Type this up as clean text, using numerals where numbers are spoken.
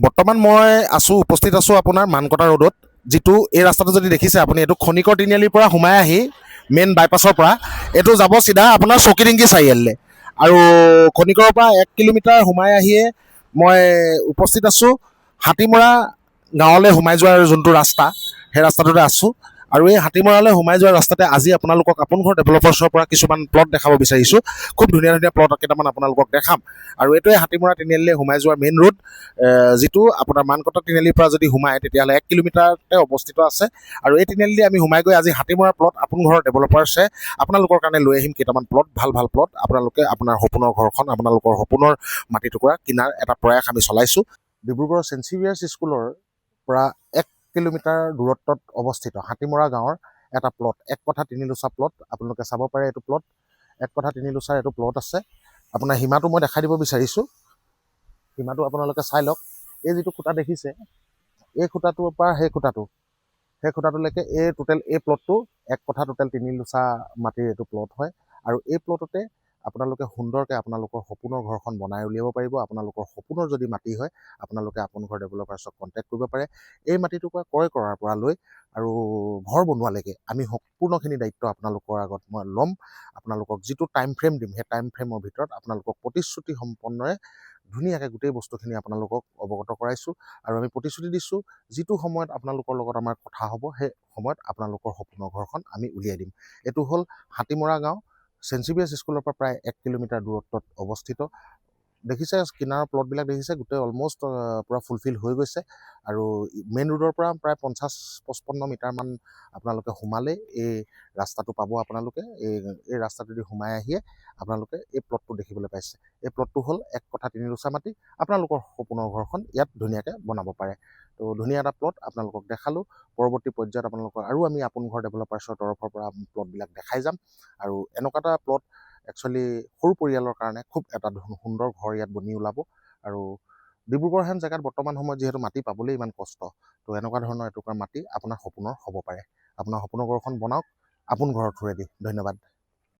বৰ্তমান মই উপস্থিত আছোঁ আপোনাৰ মানকটা ৰোডত, যিটো এই ৰাস্তাটো যদি দেখিছে আপুনি, এইটো খনিকৰ তিনিআলিৰ পৰা সোমাই আহি মেইন বাইপাছৰ পৰা এইটো যাব চিধা আপোনাৰ চকীডিংগি চাৰিআলিলৈ। আৰু খনিকৰৰ পৰা 1 কিলোমিটাৰ সোমাই আহিয়ে মই উপস্থিত আছোঁ হাতীমৰা গাঁৱলৈ সোমাই যোৱাৰ যোনটো ৰাস্তা, সেই ৰাস্তাটোতে আছোঁ। আৰু এই হাতীমৰালৈ সোমাই যোৱাৰ ৰাস্তাতে আজি আপোনালোকক আপোন ঘৰ ডেভেলপাৰ্ছৰ পৰা কিছুমান প্লট দেখাব বিচাৰিছোঁ। খুব ধুনীয়া ধুনীয়া প্লট কেইটামান আপোনালোকক দেখাম। আৰু এইটোৱে হাতীমৰা তিনিআলিলৈ সোমাই যোৱাৰ মেইন ৰোড, যিটো আপোনাৰ মানকটা তিনিআলিৰ পৰা যদি সোমায় তেতিয়াহ'লে 1 কিলোমিটাৰতে অৱস্থিত আছে। আৰু এই তিনিআলি আমি সোমাই গৈ আজি হাতীমৰা প্লট আপোন ঘৰৰ ডেভেলপাৰ্ছে আপোনালোকৰ কাৰণে লৈ আহিম কেইটামান প্লট, ভাল ভাল প্লট। আপোনালোকে আপোনাৰ সপোনৰ ঘৰখন, আপোনালোকৰ সপোনৰ মাটি টুকুৰা কিনাৰ এটা প্ৰয়াস আমি চলাইছোঁ। ডিব্ৰুগড়ৰ ছেইণ্ট ছেভিয়াৰ্ছ স্কুলৰ পৰা 1 কিলোমিটাৰ দূৰত্বত অৱস্থিত হাতীমৰা গাঁৱৰ এটা প্লট, 1 কঠা 3 লোচা প্লট। আপোনালোকে চাব পাৰে এইটো প্লট, 1 কঠা 3 লোচাৰ এইটো প্লট আছে। আপোনাৰ সীমাটো মই দেখাই দিব বিচাৰিছোঁ, সীমাটো আপোনালোকে চাই লওক। এই যিটো খুঁটা দেখিছে, এই খুঁটাটোৰ পৰা সেই খুঁটাটোলৈকে এই টোটেল এই প্লটটো 1 কঠা টোটেল 3 লোচা মাটিৰ এইটো প্লট হয়। আৰু এই প্লটতে আপোনালোকে সুন্দৰকৈ আপোনালোকৰ সপোনৰ ঘৰখন বনাই উলিয়াব পাৰিব। আপোনালোকৰ সপোনৰ যদি মাটি হয়, আপোনালোকে আপোন ঘৰ ডেভেলপাৰ্ছক কণ্টেক্ট কৰিব পাৰে। এই মাটিটুকুৰা ক্ৰয় কৰাৰ পৰা লৈ আৰু ঘৰ বনোৱালৈকে আমি সম্পূৰ্ণখিনি দায়িত্ব আপোনালোকৰ আগত মই ল'ম। আপোনালোকক যিটো টাইম ফ্ৰেম দিম, সেই টাইম ফ্ৰেমৰ ভিতৰত আপোনালোকক প্ৰতিশ্ৰুতি সম্পন্নৰে ধুনীয়াকৈ গোটেই বস্তুখিনি আপোনালোকক অৱগত কৰাইছোঁ। আৰু আমি প্ৰতিশ্ৰুতি দিছোঁ, যিটো সময়ত আপোনালোকৰ লগত আমাৰ কথা হ'ব, সেই সময়ত আপোনালোকৰ সপোনৰ ঘৰখন আমি উলিয়াই দিম। এইটো হ'ল হাতীমৰা গাঁও, ছেইণ্ট ছেভিয়াৰ্ছ স্কুলৰ পৰা প্ৰায় 1 কিলোমিটাৰ দূৰত্বত অৱস্থিত। দেখিছে কিনাৰৰ প্লটবিলাক দেখিছে, গোটেই অলম'ষ্ট পূৰা ফুলফিল হৈ গৈছে। আৰু মেইন ৰোডৰ পৰা প্ৰায় 50-55 মিটাৰমান আপোনালোকে সোমালেই এই ৰাস্তাটো পাব। আপোনালোকে এই ৰাস্তাটোদি সোমাই আহিয়ে আপোনালোকে এই প্লটটো দেখিবলৈ পাইছে। এই প্লটটো হ'ল 1 কঠা 3 লোচা মাটি। আপোনালোকৰ সপোনৰ ঘৰখন ইয়াত ধুনীয়াকৈ বনাব পাৰে। তো ধুনীয়া এটা প্লট আপোনালোকক দেখালোঁ। পৰৱৰ্তী পৰ্যায়ত আপোনালোকৰ আৰু আমি আপোন ঘৰ ডেভেলপাৰ্ছৰ তৰফৰ পৰা প্লটবিলাক দেখাই যাম। আৰু এনেকুৱা এটা প্লট একচুৱেলি সৰু পৰিয়ালৰ কাৰণে খুব এটা সুন্দৰ ঘৰ ইয়াত বনি ওলাব। আৰু ডিব্ৰুগড় হেন জেগাত বৰ্তমান সময়ত যিহেতু মাটি পাবলৈ ইমান কষ্ট, তো এনেকুৱা ধৰণৰ এটুকুৰা মাটি আপোনাৰ সপোনৰ হ'ব পাৰে। আপোনাৰ সপোনৰ ঘৰখন বনাওক আপোন ঘৰৰ থ্ৰুৱেদি। ধন্যবাদ।